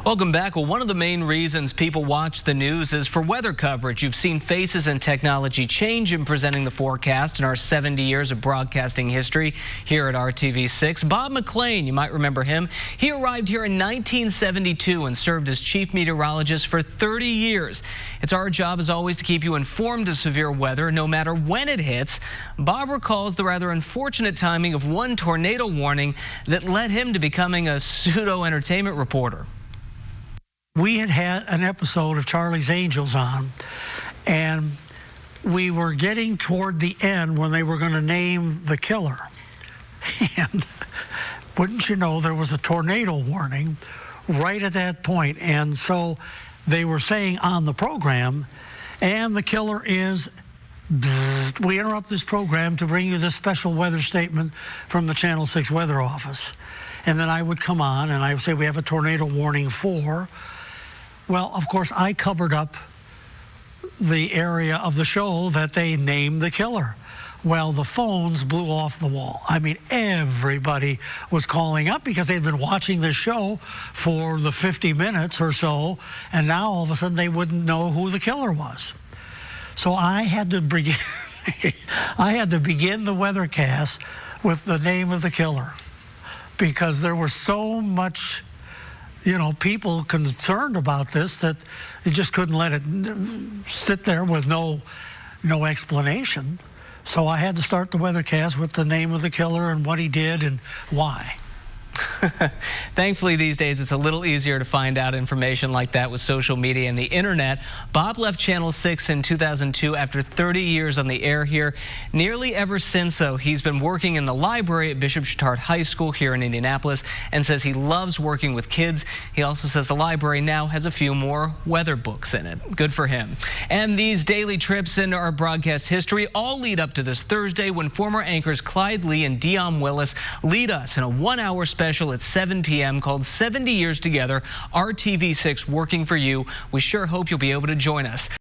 Welcome back. Well, one of the main reasons people watch the news is for weather coverage. You've seen faces and technology change in presenting the forecast in our 70 years of broadcasting history here at RTV6. Bob Mclain, you might remember him. He arrived here in 1972 and served as chief meteorologist for 30 years. It's our job, as always, to keep you informed of severe weather, no matter when it hits. Bob recalls the rather unfortunate timing of one tornado warning that led him to becoming a pseudo-entertainment reporter. We had an episode of Charlie's Angels on, and we were getting toward the end when they were going to name the killer. And wouldn't you know, there was a tornado warning right at that point. And so they were saying on the program, and the killer is... We interrupt this program to bring you this special weather statement from the Channel 6 weather office. And then I would come on and I would say, we have a tornado warning for... Well, of course, I covered up the area of the show that they named the killer. Well, the phones blew off the wall. I mean, everybody was calling up because they'd been watching this show for the 50 minutes or so, and now all of a sudden they wouldn't know who the killer was. So I had to begin, the weathercast with the name of the killer, because there was so much, people concerned about this that they just couldn't let it sit there with no explanation. So I had to start the weathercast with the name of the killer and what he did and why. Thankfully, these days, it's a little easier to find out information like that with social media and the internet. Bob left Channel 6 in 2002 after 30 years on the air here. Nearly ever since, though, he's been working in the library at Bishop Chatard High School here in Indianapolis and says he loves working with kids. He also says the library now has a few more weather books in it. Good for him. And these daily trips into our broadcast history all lead up to this Thursday when former anchors Clyde Lee and Dion Willis lead us in a one-hour special at 7 p.m. called 70 Years Together, RTV6 working for you. We sure hope you'll be able to join us.